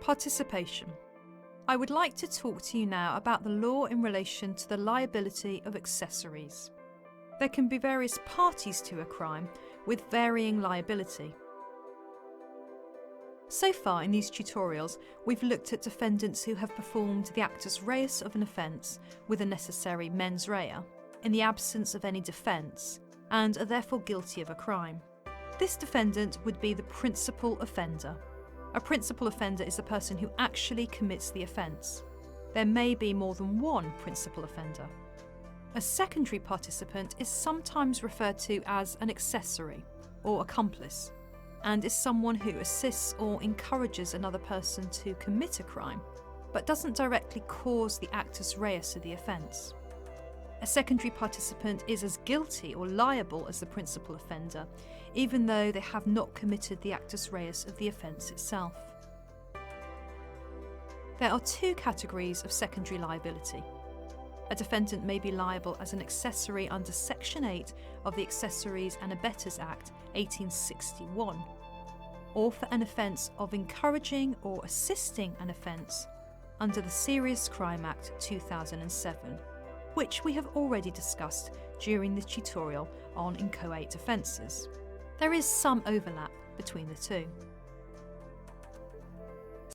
Participation. I would like to talk to you now about the law in relation to the liability of accessories. There can be various parties to a crime with varying liability. So far in these tutorials, we've looked at defendants who have performed the actus reus of an offence with a necessary mens rea, in the absence of any defence, and are therefore guilty of a crime. This defendant would be the principal offender. A principal offender is the person who actually commits the offence. There may be more than one principal offender. A secondary participant is sometimes referred to as an accessory or accomplice, and is someone who assists or encourages another person to commit a crime, but doesn't directly cause the actus reus of the offence. A secondary participant is as guilty or liable as the principal offender, even though they have not committed the actus reus of the offence itself. There are two categories of secondary liability. A defendant may be liable as an accessory under Section 8 of the Accessories and Abettors Act 1861, or for an offence of encouraging or assisting an offence under the Serious Crime Act 2007, which we have already discussed during this tutorial on inchoate offences. There is some overlap between the two.